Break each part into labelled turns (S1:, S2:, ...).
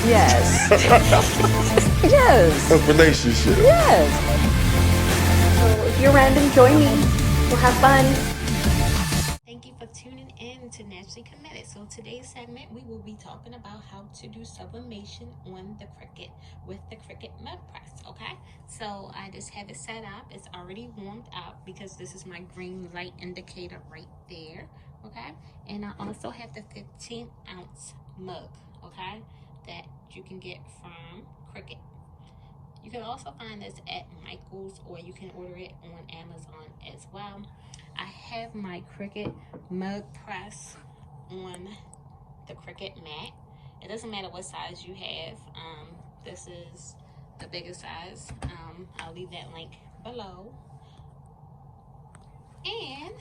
S1: Yes. Yes.
S2: A relationship.
S1: Yes. So if you're random, join me. We'll have fun.
S3: Thank you for tuning in to Naturally Committed. So today's segment, we will be talking about how to do sublimation on the Cricut with the Cricut mug press, okay? So I just have it set up. It's already warmed up because this is my green light indicator right there, okay? And I also have the 15-ounce mug, okay, that you can get from Cricut. You can also find this at Michael's, or you can order it on Amazon as well. I have my Cricut mug press on the Cricut mat. It doesn't matter what size you have. This is the biggest size. I'll leave that link below. And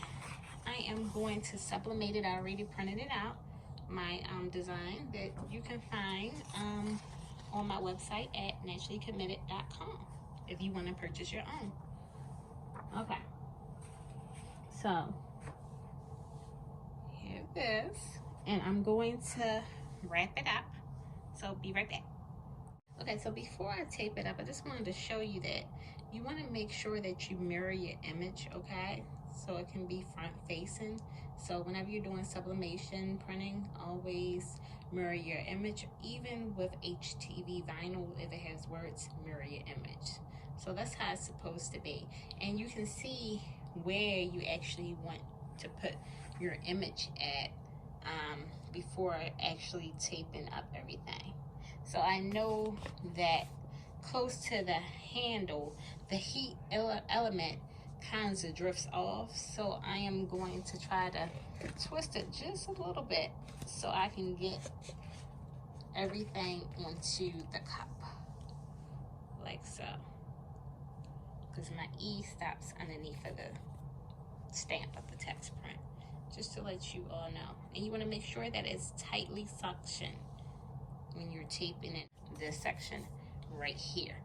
S3: I am going to sublimate it. I already printed it out. My design that you can find on my website at naturallycommitted.com if you want to purchase your own. Okay, so here it is, and I'm going to wrap it up, so be right back. Okay, so before I tape it up, I just wanted to show you that you want to make sure that you mirror your image, okay, so it can be front facing. So whenever you're doing sublimation printing, always mirror your image. Even with HTV vinyl, if it has words, mirror your image. So that's how it's supposed to be. And you can see where you actually want to put your image at before actually taping up everything. So I know that close to the handle, the heat element kind of drifts off, so I am going to try to twist it just a little bit so I can get everything onto the cup, like so, because my E stops underneath of the stamp of the text print, just to let you all know. And you want to make sure that it's tightly suctioned when you're taping it, this section right here.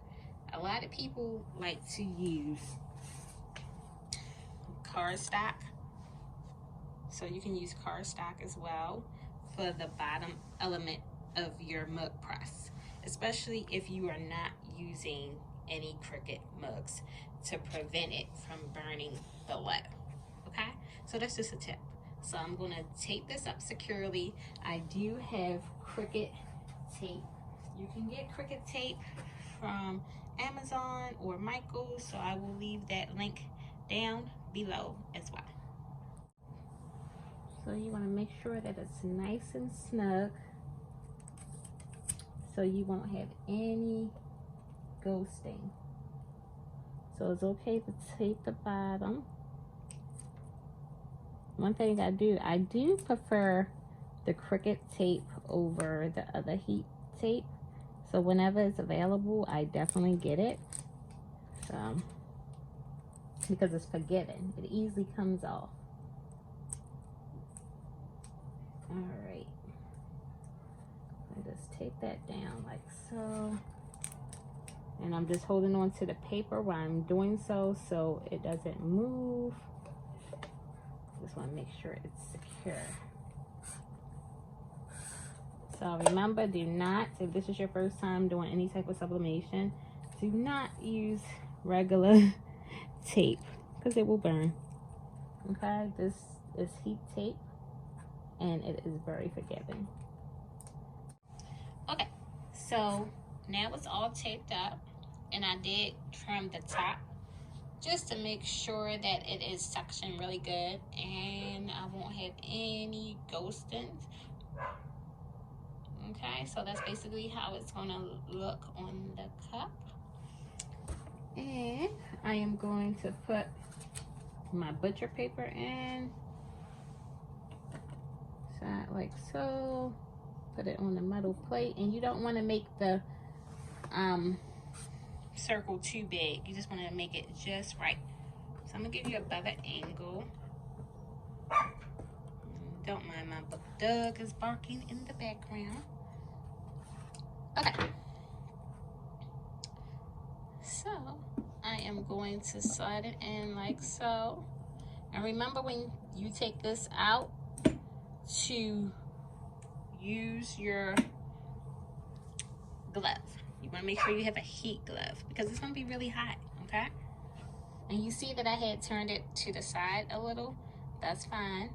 S3: A lot of people like to use cardstock, so you can use cardstock as well for the bottom element of your mug press, especially if you are not using any Cricut mugs to prevent it from burning below. Okay, so that's just a tip. So I'm going to tape this up securely. I do have Cricut tape. You can get Cricut tape from Amazon or Michael's, so I will leave that link down below as well. So you want to make sure that it's nice and snug, so you won't have any ghosting. So it's okay to tape the bottom. One thing I do prefer the Cricut tape over the other heat tape. So whenever it's available, I definitely get it. So, because it's forgiving, it easily comes off. All right, I just tape that down like so, and I'm just holding on to the paper while I'm doing so it doesn't move. Just want to make sure it's secure. So remember, do not, if this is your first time doing any type of sublimation, do not use regular tape because it will burn. Okay, this is heat tape and it is very forgiving. Okay, so now it's all taped up, and I did trim the top just to make sure that it is suctioned really good and I won't have any ghosting. Okay, so that's basically how it's going to look on the cup. And I am going to put my butcher paper in, side like so, put it on the metal plate. And you don't want to make the circle too big, you just want to make it just right. So I'm gonna give you a better angle. Don't mind my dog is barking in the background. Okay, so I am going to slide it in like so. And remember, when you take this out, to use your glove. You want to make sure you have a heat glove because it's going to be really hot, okay? And you see that I had turned it to the side a little. That's fine.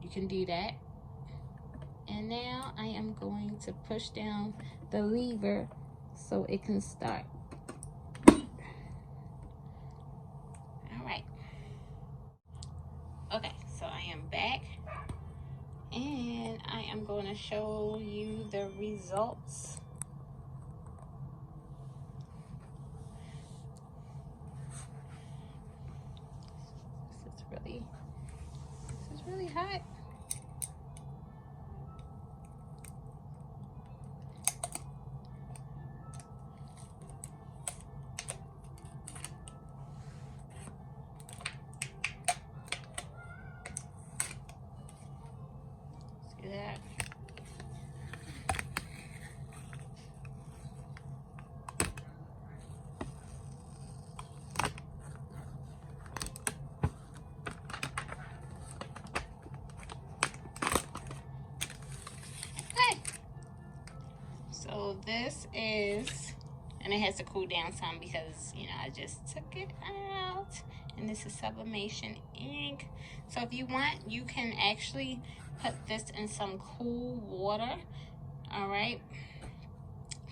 S3: You can do that. And now I am going to push down the lever so it can start. All right. Okay, so I am back. And I am going to show you the results. This is really hot. See that? So this is, and it has to cool down some because, you know, I just took it out. And this is Sublimation ink. So if you want, you can actually put this in some cool water, all right,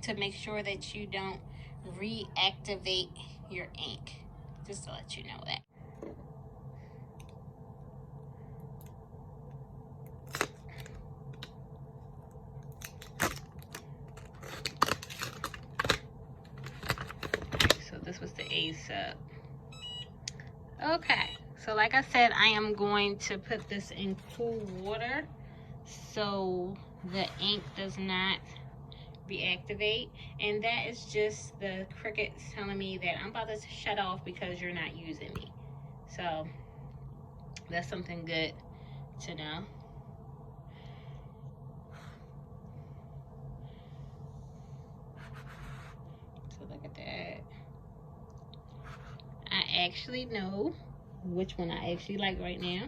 S3: to make sure that you don't reactivate your ink, just to let you know that. This was the A sub. Okay, so like I said, I am going to put this in cool water so the ink does not reactivate. And that is just the Cricut telling me that I'm about to shut off because you're not using me. So that's something good to know. So look at that. I actually know which one I actually like right now.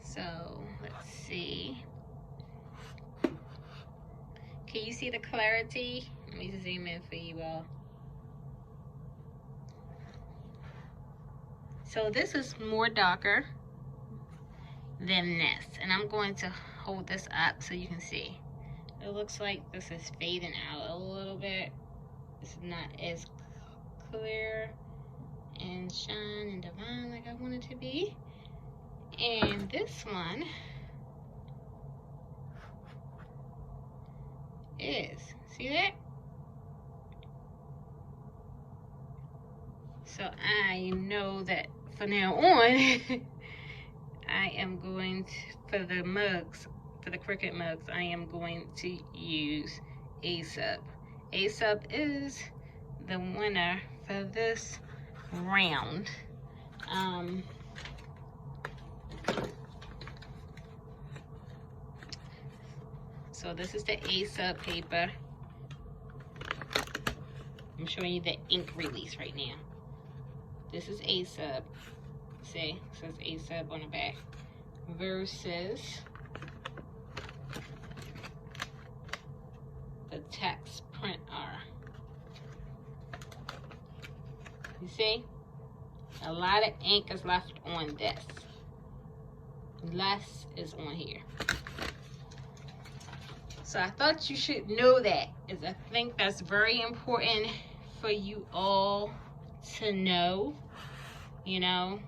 S3: So let's see. Can you see the clarity? Let me zoom in for you all. So this is more darker than this. And I'm going to hold this up so you can see. It looks like this is fading out a little bit. It's not as clear and shine and divine like I want it to be. And this one is, see that? So I know that from now on, I am going to, for the mugs, for the Cricut mugs, I am going to use A-Sub. A-Sub is the winner for this round. So this is the A-Sub paper. I'm showing you the ink release right now. This is A-Sub. See, it says A-Sub on the back. Versus the text print R. You see? A lot of ink is left on this. Less is on here. So I thought you should know that, as I think that's very important for you all to know, you know.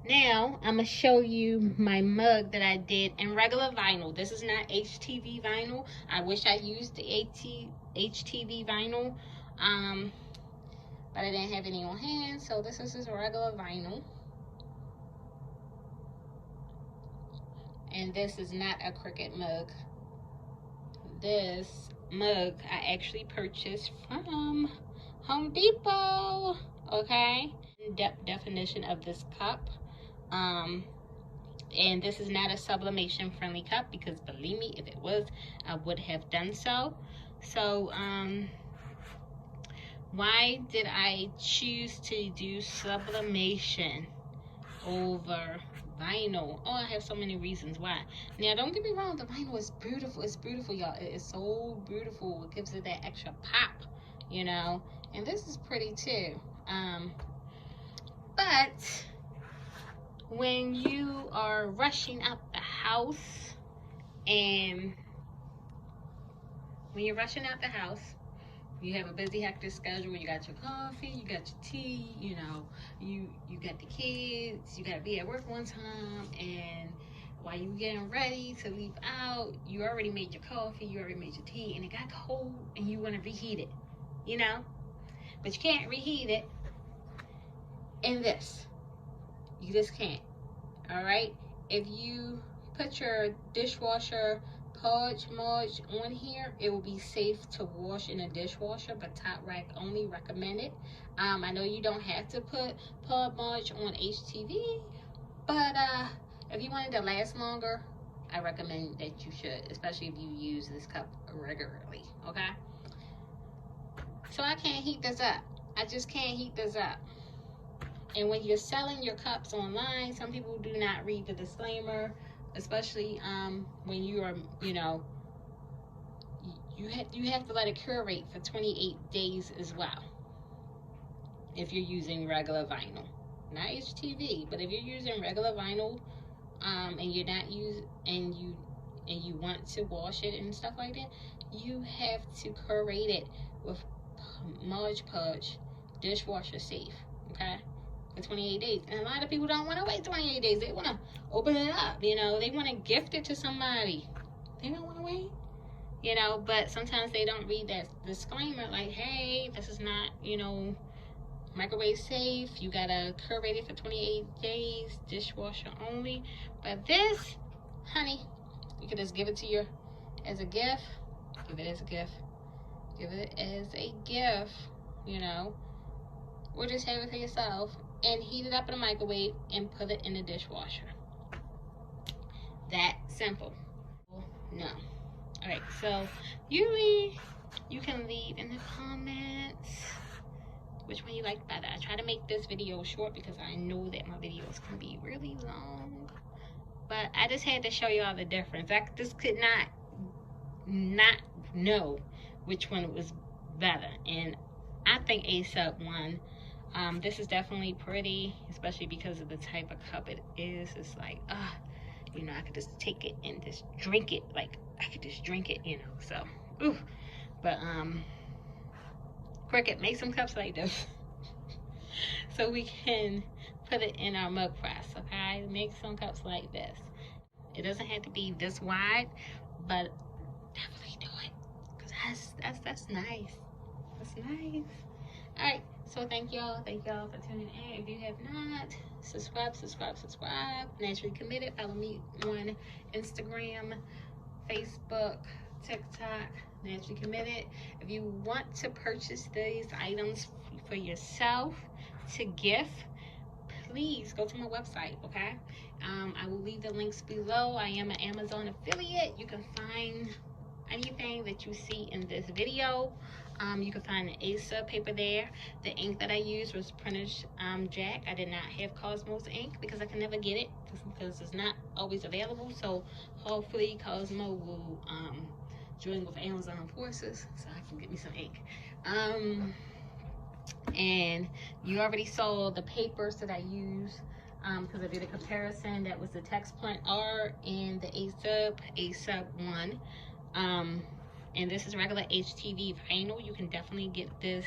S3: Now I'm gonna show you my mug that I did in regular vinyl. This is not HTV vinyl. I wish I used the HTV vinyl, but I didn't have any on hand, so this is just regular vinyl. And this is not a Cricut mug. This mug I actually purchased from Home Depot, okay? In-depth definition of this cup. And this is not a sublimation friendly cup, because believe me, if it was, I would have done so. So, why did I choose to do sublimation over vinyl. Oh, I have so many reasons why. Now, don't get me wrong, the vinyl is beautiful. It's beautiful, y'all. It is so beautiful. It gives it that extra pop, you know. And this is pretty too. But when you are rushing out the house, and when you're rushing out the house, you have a busy, hectic schedule. You got your coffee, you got your tea, you know, you got the kids, you got to be at work one time, and while you getting ready to leave out, you already made your coffee, you already made your tea, and it got cold, and you want to reheat it, you know, but you can't reheat it in this. You just can't. All right. If you put your dishwasher Pudge Mudge on here, it will be safe to wash in a dishwasher, but top rack only recommended. I know you don't have to put Pudge Mudge on HTV, but if you want it to last longer, I recommend that you should, especially if you use this cup regularly. Okay, so I can't heat this up. I just can't heat this up. And when you're selling your cups online, some people do not read the disclaimer, especially when you are, you know, you have to let it curate for 28 days as well. If you're using regular vinyl, not HTV, but if you're using regular vinyl, and you're not and you want to wash it and stuff like that, you have to curate it with Mod Podge dishwasher safe. Okay. For 28 days. And a lot of people don't want to wait 28 days. They want to open it up, you know. They want to gift it to somebody. They don't want to wait, you know. But sometimes they don't read that disclaimer, like, hey, this is not, you know, microwave safe. You got to curate it for 28 days. Dishwasher only. But this, honey, you can just give it to your, as a gift. Give it as a gift. Give it as a gift, you know. Or just have it for yourself and heat it up in a microwave and put it in the dishwasher. That simple. No. Alright, so you can leave in the comments which one you like better. I try to make this video short because I know that my videos can be really long. But I just had to show y'all the difference. I just could not know which one was better. And I think A-Sub won. This is definitely pretty, especially because of the type of cup it is. It's like, you know, I could just take it and just drink it. Like, I could just drink it, you know, so, ooh. But, Cricket, make some cups like this. So we can put it in our mug press, okay? Make some cups like this. It doesn't have to be this wide, but definitely do it. Because that's nice. That's nice. Alright, so thank y'all for tuning in. If you have not, subscribe. Naturally Committed. Follow me on Instagram, Facebook, TikTok, Naturally Committed. If you want to purchase these items for yourself to gift, please go to my website, okay? I will leave the links below. I am an Amazon affiliate. You can find anything that you see in this video. You can find the A-Sub paper there. The ink that I used was Printer's Jack. I did not have Cosmos ink because I can never get it because it's not always available. So hopefully Cosmo will join with Amazon forces so I can get me some ink. And you already saw the papers that I use because I did a comparison. That was the Text Print R and the A-Sub one. And this is regular HTV vinyl. You can definitely get this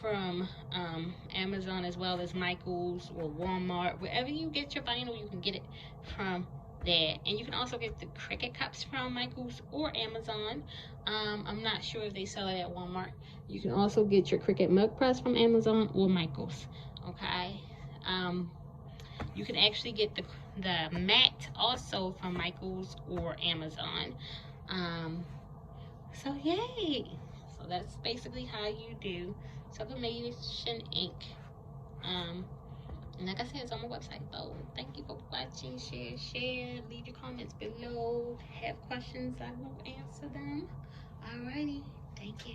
S3: from Amazon as well as Michael's or Walmart. Wherever you get your vinyl, you can get it from there. And you can also get the Cricut cups from Michael's or Amazon. I'm not sure if they sell it at Walmart. You can also get your Cricut mug press from Amazon or Michael's, okay? You can actually get the mat also from Michael's or Amazon. So yay! So that's basically how you do sublimation ink. And like I said, it's on my website though. Thank you for watching. Share. Leave your comments below. Have questions, I will answer them. Alrighty. Thank you.